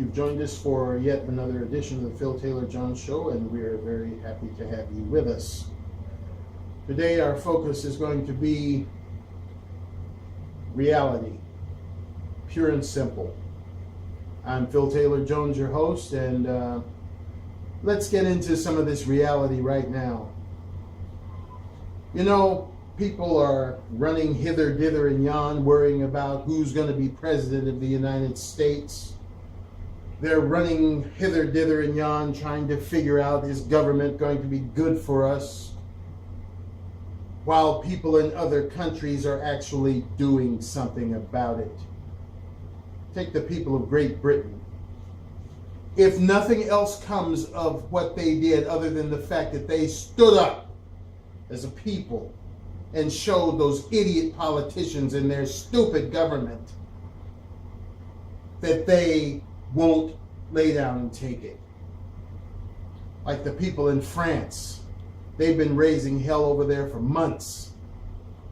You've joined us for yet another edition of the Phil Taylor Jones Show, and we are very happy to have you with us. Today our focus is going to be reality, pure and simple. I'm Phil Taylor Jones, your host, and let's get into some of this reality right now. You know, people are running hither, dither, and yon, worrying about who's going to be president of the United States. They're running hither, dither, and yon, trying to figure out, is government going to be good for us? While people in other countries are actually doing something about it. Take the people of Great Britain. If nothing else comes of what they did other than the fact that they stood up as a people and showed those idiot politicians and their stupid government that they won't lay down and take it. Like the people in France, they've been raising hell over there for months,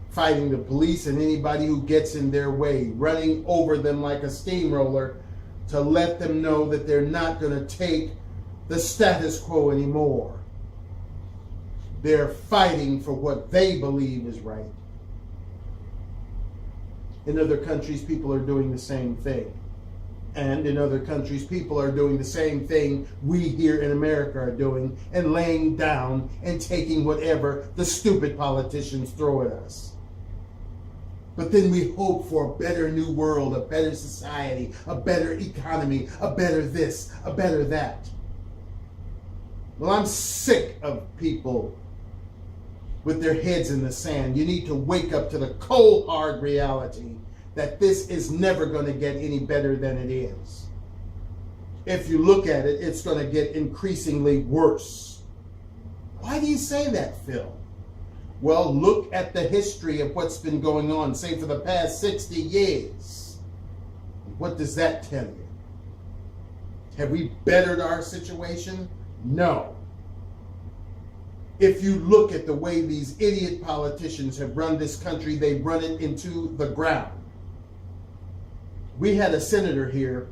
fighting the police and anybody who gets in their way, running over them like a steamroller to let them know that they're not going to take the status quo anymore. They're fighting for what they believe is right. In other countries, people are doing the same thing. And in other countries, people are doing the same thing we here in America are doing, and laying down and taking whatever the stupid politicians throw at us. But then we hope for a better new world, a better society, a better economy, a better this, a better that. Well, I'm sick of people with their heads in the sand. You need to wake up to the cold, hard reality that this is never going to get any better than it is. If you look at it, it's going to get increasingly worse. Why do you say that, Phil? Well, look at the history of what's been going on, say for the past 60 years. What does that tell you? Have we bettered our situation? No. If you look at the way these idiot politicians have run this country, they've run it into the ground. We had a senator here,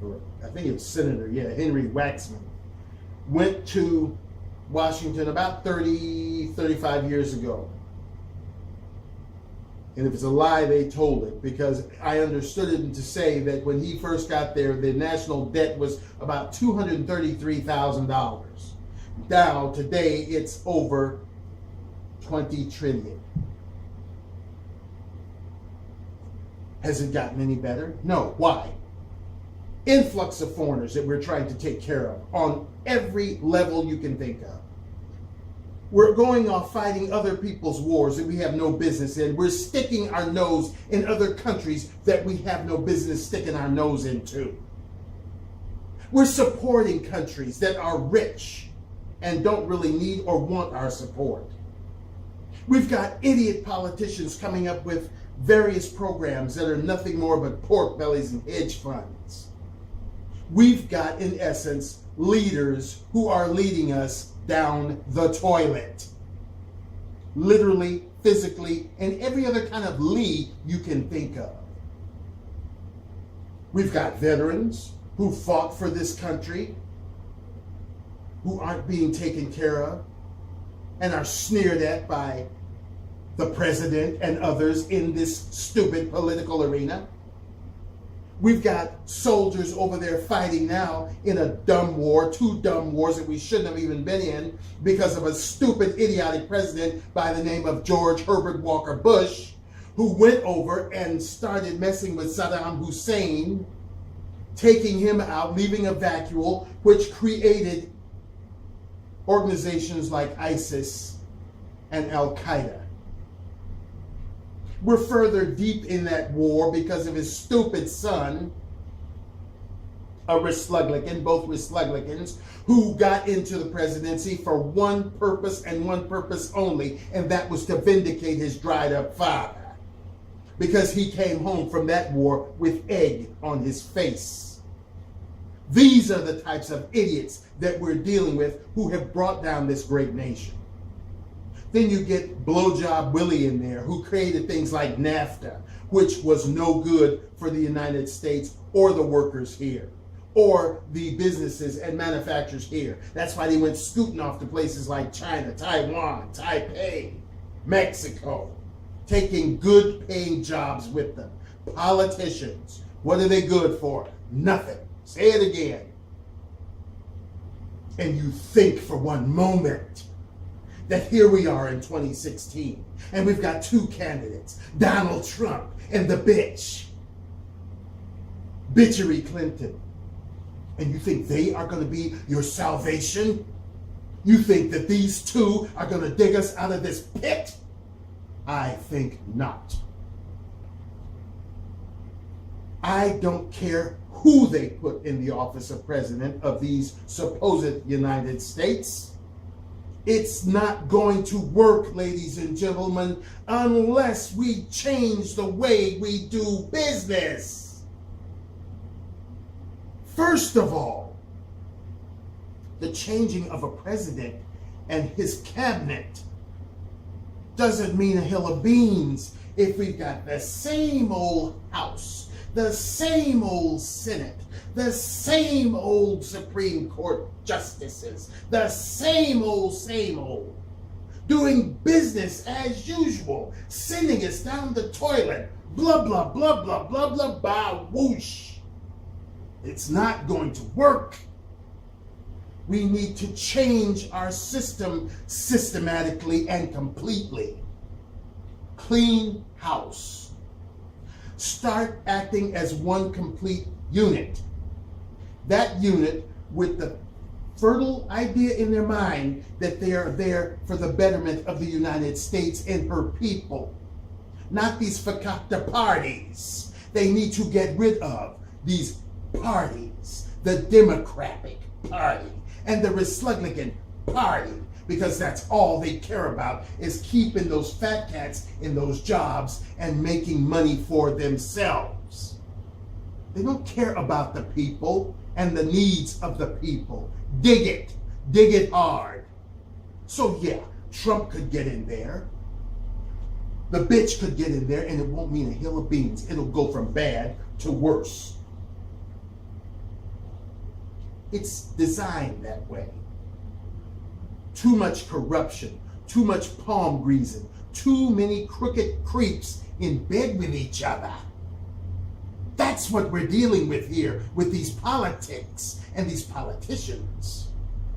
or I think it was Senator, Henry Waxman, went to Washington about 35 years ago. And if it's a lie, they told it, because I understood it to say that when he first got there, the national debt was about $233,000. Now, today, it's over 20 trillion. Has it gotten any better? No. Why? Influx of foreigners that we're trying to take care of on every level you can think of. We're going off fighting other people's wars that we have no business in. We're sticking our nose in other countries that we have no business sticking our nose into. We're supporting countries that are rich and don't really need or want our support. We've got idiot politicians coming up with various programs that are nothing more but pork bellies and hedge funds. We've got, in essence, leaders who are leading us down the toilet. Literally, physically, and every other kind of lee you can think of. We've got veterans who fought for this country, who aren't being taken care of, and are sneered at by the president and others in this stupid political arena. We've got soldiers over there fighting now in a dumb war, two dumb wars that we shouldn't have even been in because of a stupid, idiotic president by the name of George Herbert Walker Bush, who went over and started messing with Saddam Hussein, taking him out, leaving a vacuole, which created organizations like ISIS and Al-Qaeda. We're further deep in that war because of his stupid son, a Respublican, both Republicans, who got into the presidency for one purpose and one purpose only, and that was to vindicate his dried up father. Because he came home from that war with egg on his face. These are the types of idiots that we're dealing with who have brought down this great nation. Then you get Blowjob Willie in there, who created things like NAFTA, which was no good for the United States or the workers here, or the businesses and manufacturers here. That's why they went scooting off to places like China, Taiwan, Taipei, Mexico, taking good paying jobs with them. Politicians, what are they good for? Nothing. Say it again. And you think for one moment that here we are in 2016, and we've got two candidates, Donald Trump and the Bitchery Clinton. And you think they are going to be your salvation? You think that these two are going to dig us out of this pit? I think not. I don't care who they put in the office of president of these supposed United States. It's not going to work, ladies and gentlemen, unless we change the way we do business. First of all, the changing of a president and his cabinet doesn't mean a hill of beans if we've got the same old House, the same old Senate, the same old Supreme Court justices, the same old, doing business as usual, sending us down the toilet, blah, blah, blah, blah, blah, blah, blah, whoosh. It's not going to work. We need to change our system systematically and completely. Clean house. Start acting as one complete unit. That unit with the fertile idea in their mind that they are there for the betterment of the United States and her people. Not these fakakta parties. They need to get rid of these parties. The Democratic Party and the Republican Party, because that's all they care about is keeping those fat cats in those jobs and making money for themselves. They don't care about the people and the needs of the people. Dig it hard. So yeah, Trump could get in there. The bitch could get in there, and it won't mean a hill of beans. It'll go from bad to worse. It's designed that way. Too much corruption, too much palm greasing, too many crooked creeps in bed with each other. That's what we're dealing with here with these politics and these politicians.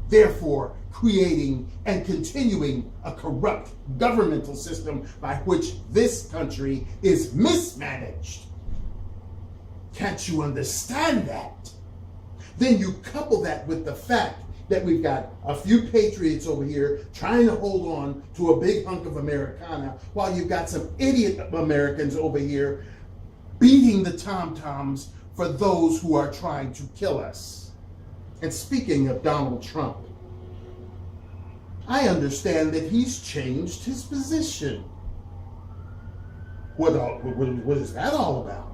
Therefore, creating and continuing a corrupt governmental system by which this country is mismanaged. Can't you understand that? Then you couple that with the fact that we've got a few patriots over here trying to hold on to a big hunk of Americana, while you've got some idiot Americans over here beating the tom-toms for those who are trying to kill us. And speaking of Donald Trump, I understand that he's changed his position. What is that all about?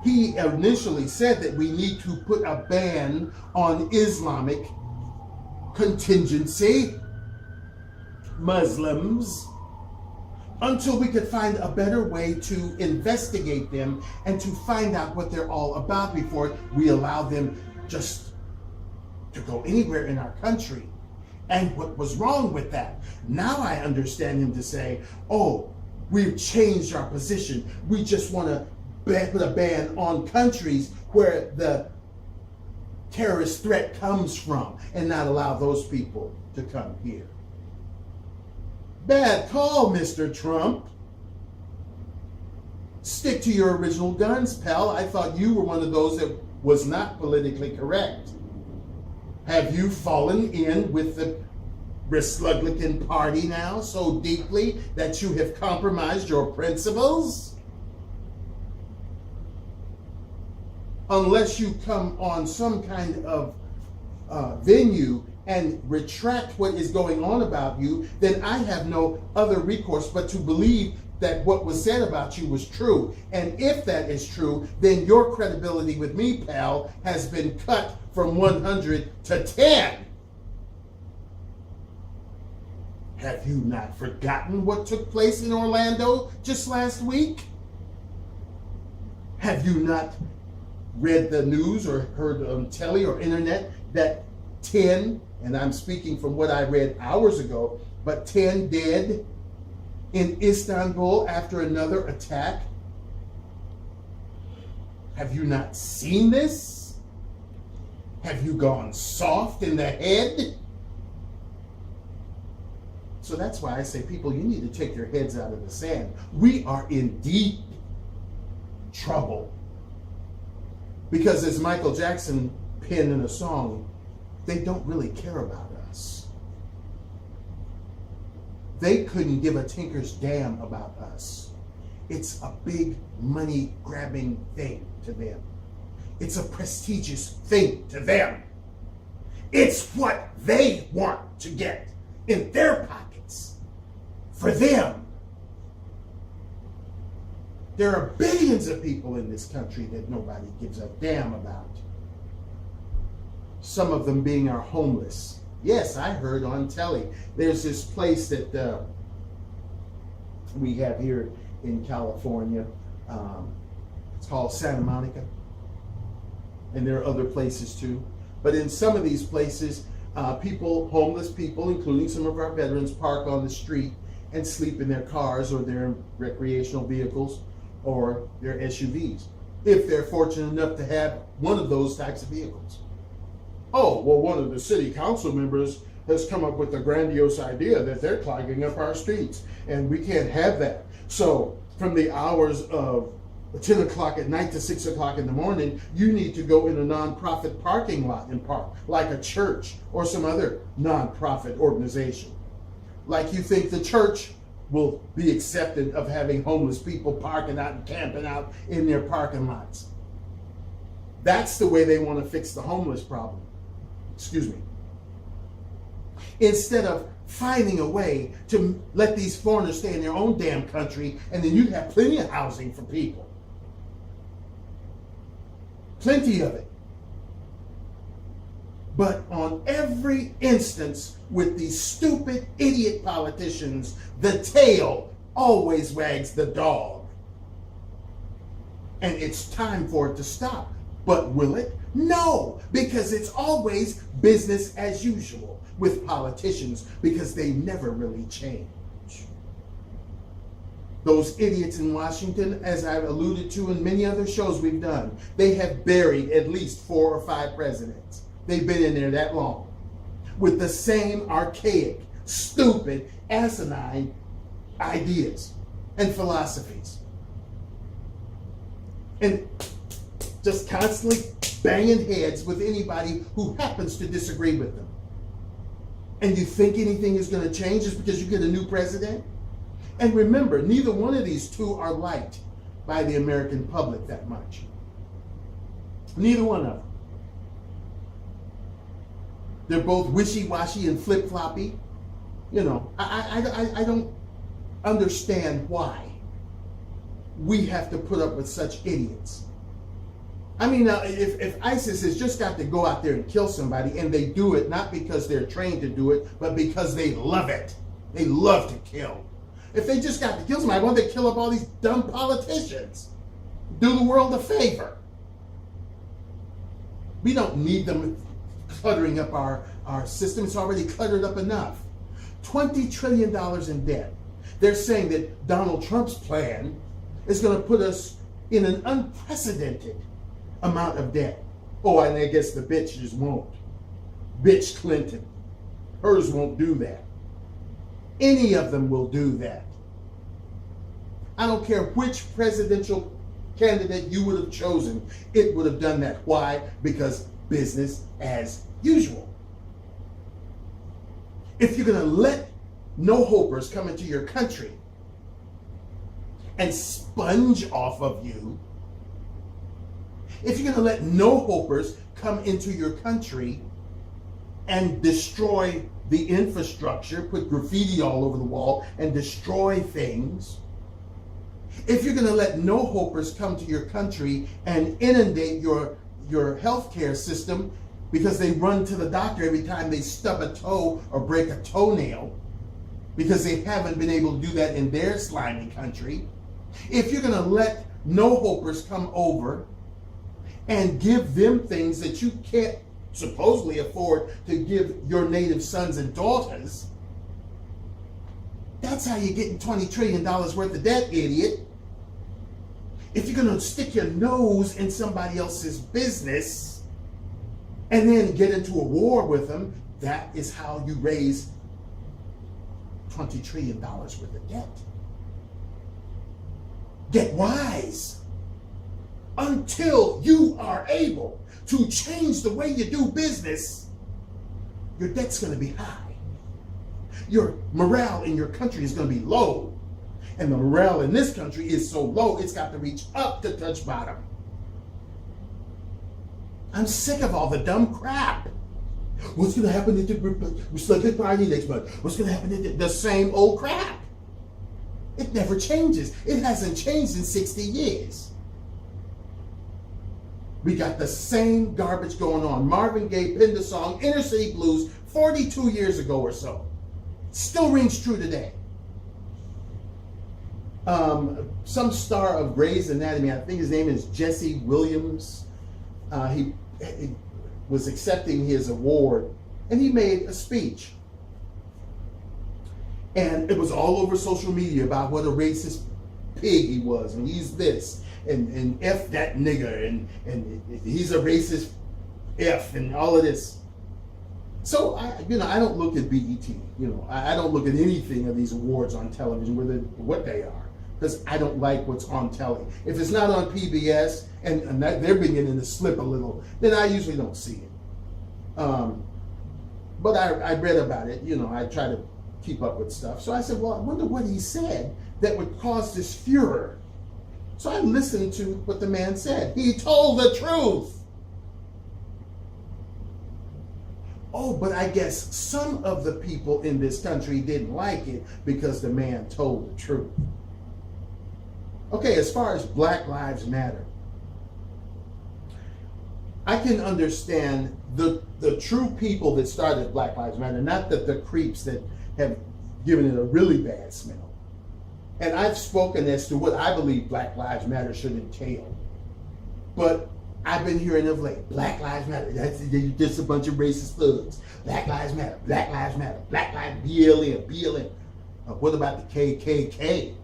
He initially said that we need to put a ban on Islamic contingency, Muslims, until we could find a better way to investigate them and to find out what they're all about before we allow them just to go anywhere in our country. And what was wrong with that? Now I understand him to say, oh, we've changed our position. We just want to put a ban on countries where the terrorist threat comes from and not allow those people to come here. Bad call, Mr. Trump. Stick to your original guns, pal. I thought you were one of those that was not politically correct. Have you fallen in with the Republican Party now so deeply that you have compromised your principles? Unless you come on some kind of venue and retract what is going on about you, then I have no other recourse but to believe that what was said about you was true. And if that is true, then your credibility with me, pal, has been cut from 100 to 10. Have you not forgotten what took place in Orlando just last week? Have you not read the news or heard on telly or internet that 10, and I'm speaking from what I read hours ago, but 10 dead in Istanbul after another attack? Have you not seen this? Have you gone soft in the head? So that's why I say, people, you need to take your heads out of the sand. We are in deep trouble. Because as Michael Jackson penned in a song, they don't really care about us. They couldn't give a tinker's damn about us. It's a big money grabbing thing to them. It's a prestigious thing to them. It's what they want to get in their pockets. For them. There are billions of people in this country that nobody gives a damn about. Some of them being our homeless. Yes, I heard on telly. There's this place that we have here in California. It's called Santa Monica. And there are other places too. But in some of these places, homeless people, including some of our veterans, park on the street and sleep in their cars or their recreational vehicles or their SUVs, if they're fortunate enough to have one of those types of vehicles. Oh, well, one of the city council members has come up with the grandiose idea that they're clogging up our streets, and we can't have that. So from the hours of 10 o'clock at night to 6 o'clock in the morning, you need to go in a nonprofit parking lot and park, like a church or some other nonprofit organization. Like you think the church will be accepted of having homeless people parking out and camping out in their parking lots. That's the way they want to fix the homeless problem. Excuse me. Instead of finding a way to let these foreigners stay in their own damn country, and then you have plenty of housing for people. Plenty of it. But on every instance with these stupid idiot politicians, the tail always wags the dog. And it's time for it to stop. But will it? No, because it's always business as usual with politicians, because they never really change. Those idiots in Washington, as I've alluded to in many other shows we've done, they have buried at least 4 or 5 presidents. They've been in there that long with the same archaic, stupid, asinine ideas and philosophies. And just constantly banging heads with anybody who happens to disagree with them. And you think anything is going to change just because you get a new president? And remember, neither one of these two are liked by the American public that much. Neither one of them. They're both wishy-washy and flip-floppy. You know, I don't understand why we have to put up with such idiots. I mean, if ISIS has just got to go out there and kill somebody, and they do it not because they're trained to do it, but because they love it. They love to kill. If they just got to kill somebody, why don't they kill up all these dumb politicians? Do the world a favor. We don't need them cluttering up our system. It's already cluttered up enough. $20 trillion in debt. They're saying that Donald Trump's plan is going to put us in an unprecedented amount of debt. Oh, and I guess the bitch just won't. Bitch Clinton. Hers won't do that. Any of them will do that. I don't care which presidential candidate you would have chosen, it would have done that. Why? Because business as usual. If you're going to let no-hopers come into your country and sponge off of you, if you're going to let no-hopers come into your country and destroy the infrastructure, put graffiti all over the wall and destroy things, if you're going to let no-hopers come to your country and inundate your healthcare system because they run to the doctor every time they stub a toe or break a toenail, because they haven't been able to do that in their slimy country. If you're going to let no-hopers come over and give them things that you can't supposedly afford to give your native sons and daughters, that's how you're getting $20 trillion worth of debt, idiot. If you're going to stick your nose in somebody else's business and then get into a war with them, that is how you raise $20 trillion worth of debt. Get wise. Until you are able to change the way you do business, your debt's going to be high. Your morale in your country is going to be low. And the morale in this country is so low, it's got to reach up to touch bottom. I'm sick of all the dumb crap. What's going to happen at the Republican Party next month? What's going to happen at the same old crap? It never changes. It hasn't changed in 60 years. We got the same garbage going on. Marvin Gaye penned the song Inner City Blues 42 years ago or so. Still rings true today. Some star of Grey's Anatomy, I think his name is Jesse Williams, he was accepting his award, and he made a speech. And it was all over social media about what a racist pig he was, and he's this, and F that nigger, and he's a racist F, and all of this. So I don't look at BET. I don't look at anything of these awards on television, what they are, because I don't like what's on telly. If it's not on PBS and they're beginning to slip a little, then I usually don't see it. But I read about it. I try to keep up with stuff. So I said, well, I wonder what he said that would cause this furor. So I listened to what the man said. He told the truth. Oh, but I guess some of the people in this country didn't like it because the man told the truth. Okay, as far as Black Lives Matter, I can understand the true people that started Black Lives Matter, not the creeps that have given it a really bad smell. And I've spoken as to what I believe Black Lives Matter should entail. But I've been hearing of late, Black Lives Matter, that's just a bunch of racist thugs. Black Lives Matter, Black Lives Matter, Black Lives, BLM, BLM. What about the KKK?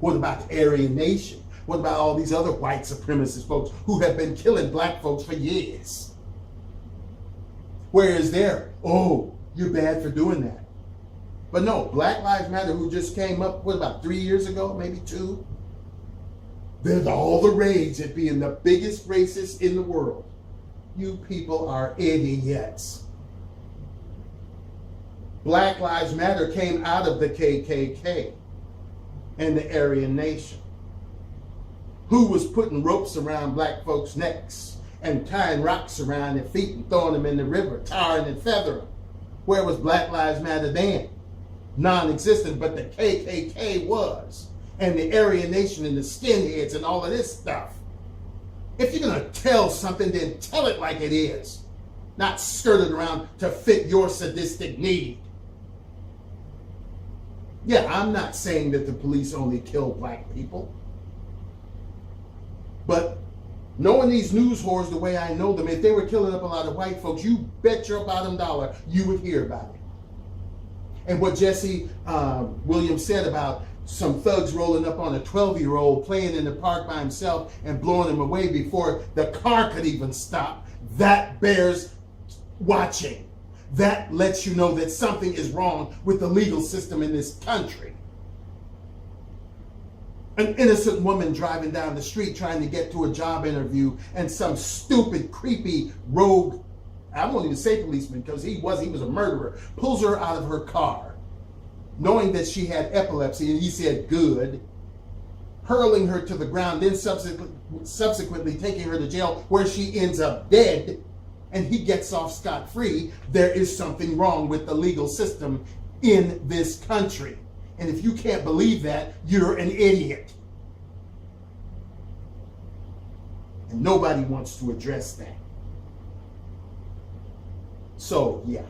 What about the Aryan Nation? What about all these other white supremacist folks who have been killing black folks for years? Where is there? Oh, you're bad for doing that. But no, Black Lives Matter, who just came up, about 3 years ago, maybe 2? There's all the rage at being the biggest racist in the world. You people are idiots. Black Lives Matter came out of the KKK and the Aryan Nation, who was putting ropes around black folks' necks and tying rocks around their feet and throwing them in the river, tarring and feathering. Where was Black Lives Matter then? Non-existent, but the KKK was. And the Aryan Nation and the skinheads and all of this stuff. If you're going to tell something, then tell it like it is. Not skirt it around to fit your sadistic need. Yeah, I'm not saying that the police only kill black people. But knowing these news whores the way I know them, if they were killing up a lot of white folks, you bet your bottom dollar you would hear about it. And what Jesse Williams said about some thugs rolling up on a 12-year-old playing in the park by himself and blowing him away before the car could even stop, that bears watching. That lets you know that something is wrong with the legal system in this country. An innocent woman driving down the street trying to get to a job interview, and some stupid, creepy, rogue, I won't even say policeman because he was a murderer, pulls her out of her car, knowing that she had epilepsy, and he said, good, hurling her to the ground, then subsequently taking her to jail where she ends up dead, and he gets off scot-free. There is something wrong with the legal system in this country. And if you can't believe that, you're an idiot. And nobody wants to address that. So, yeah,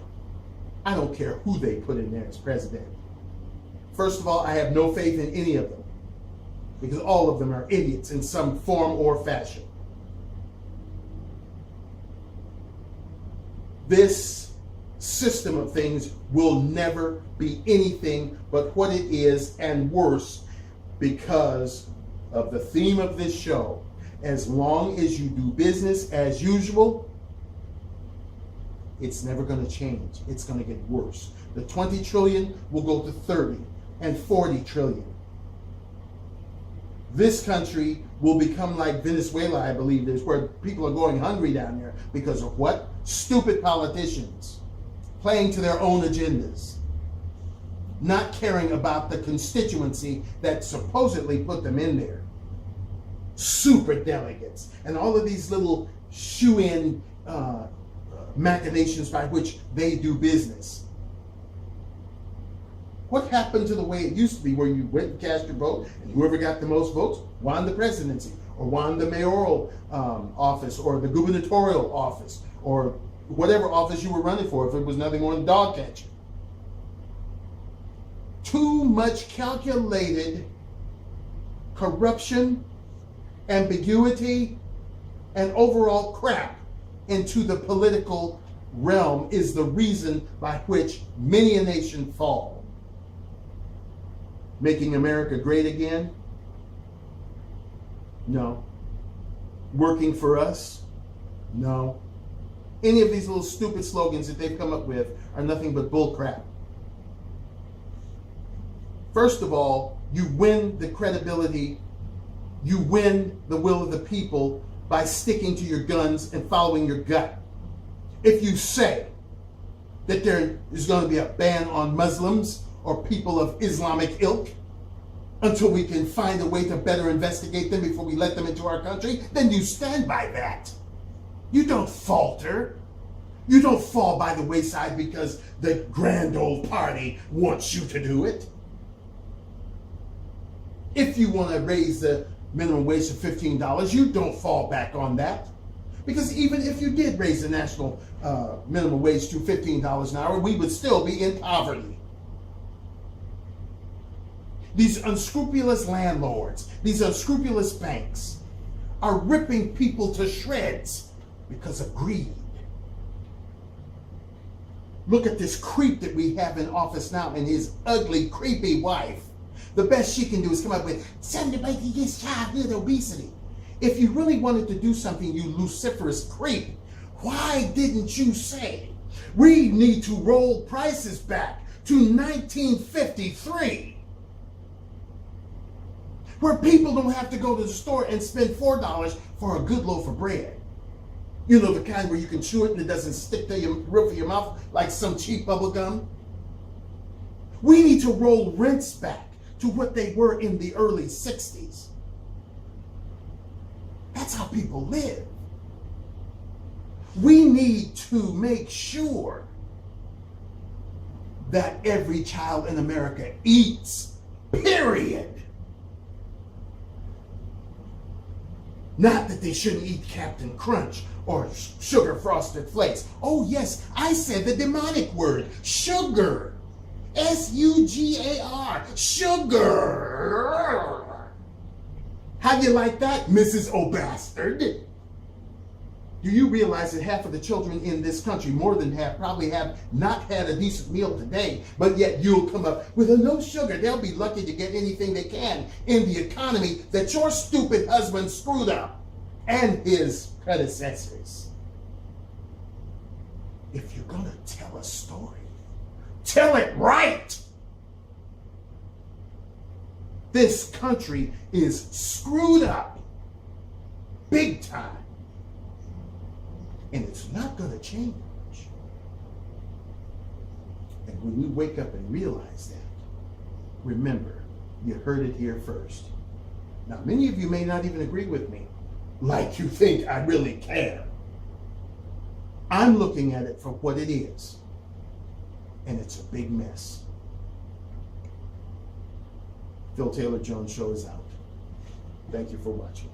I don't care who they put in there as president. First of all, I have no faith in any of them, because all of them are idiots in some form or fashion. This system of things will never be anything but what it is and worse, because of the theme of this show. As long as you do business as usual, it's never going to change. It's going to get worse. The 20 trillion will go to 30 and 40 trillion. This country will become like Venezuela, I believe, is where people are going hungry down there because of what? Stupid politicians playing to their own agendas, not caring about the constituency that supposedly put them in there. Super delegates and all of these little shoe-in machinations by which they do business. What happened to the way it used to be, where you went and cast your vote and whoever got the most votes won the presidency, or won the mayoral office, or the gubernatorial office, or whatever office you were running for, if it was nothing more than dog catching? Too much calculated corruption, ambiguity, and overall crap into the political realm is the reason by which many a nation fall. Making America great again? No. Working for us? No. Any of these little stupid slogans that they've come up with are nothing but bull crap. First of all, you win the credibility, you win the will of the people by sticking to your guns and following your gut. If you say that there is going to be a ban on Muslims or people of Islamic ilk until we can find a way to better investigate them before we let them into our country, then you stand by that. You don't falter. You don't fall by the wayside because the grand old party wants you to do it. If you want to raise the minimum wage to $15, you don't fall back on that. Because even if you did raise the national minimum wage to $15 an hour, we would still be in poverty. These unscrupulous landlords, these unscrupulous banks are ripping people to shreds because of greed. Look at this creep that we have in office now and his ugly, creepy wife. The best she can do is come up with something against childhood obesity. If you really wanted to do something, you luciferous creep, why didn't you say we need to roll prices back to 1953, where people don't have to go to the store and spend $4 for a good loaf of bread? You know, the kind where you can chew it and it doesn't stick to your roof of your mouth like some cheap bubble gum. We need to roll rents back to what they were in the early 60s. That's how people live. We need to make sure that every child in America eats, period. Not that they shouldn't eat Captain Crunch or sugar frosted flakes. Oh yes, I said the demonic word, sugar. S-U-G-A-R, sugar. How do you like that, Mrs. O'Bastard? Do you realize that half of the children in this country, more than half, probably have not had a decent meal today, but yet you'll come up with a no sugar. They'll be lucky to get anything they can in the economy that your stupid husband screwed up, and his predecessors. If you're going to tell a story, tell it right. This country is screwed up big time. And it's not going to change. And when you wake up and realize that, remember, you heard it here first. Now, many of you may not even agree with me, like you think I really care. I'm looking at it for what it is. And it's a big mess. Phil Taylor Jones Show is out. Thank you for watching.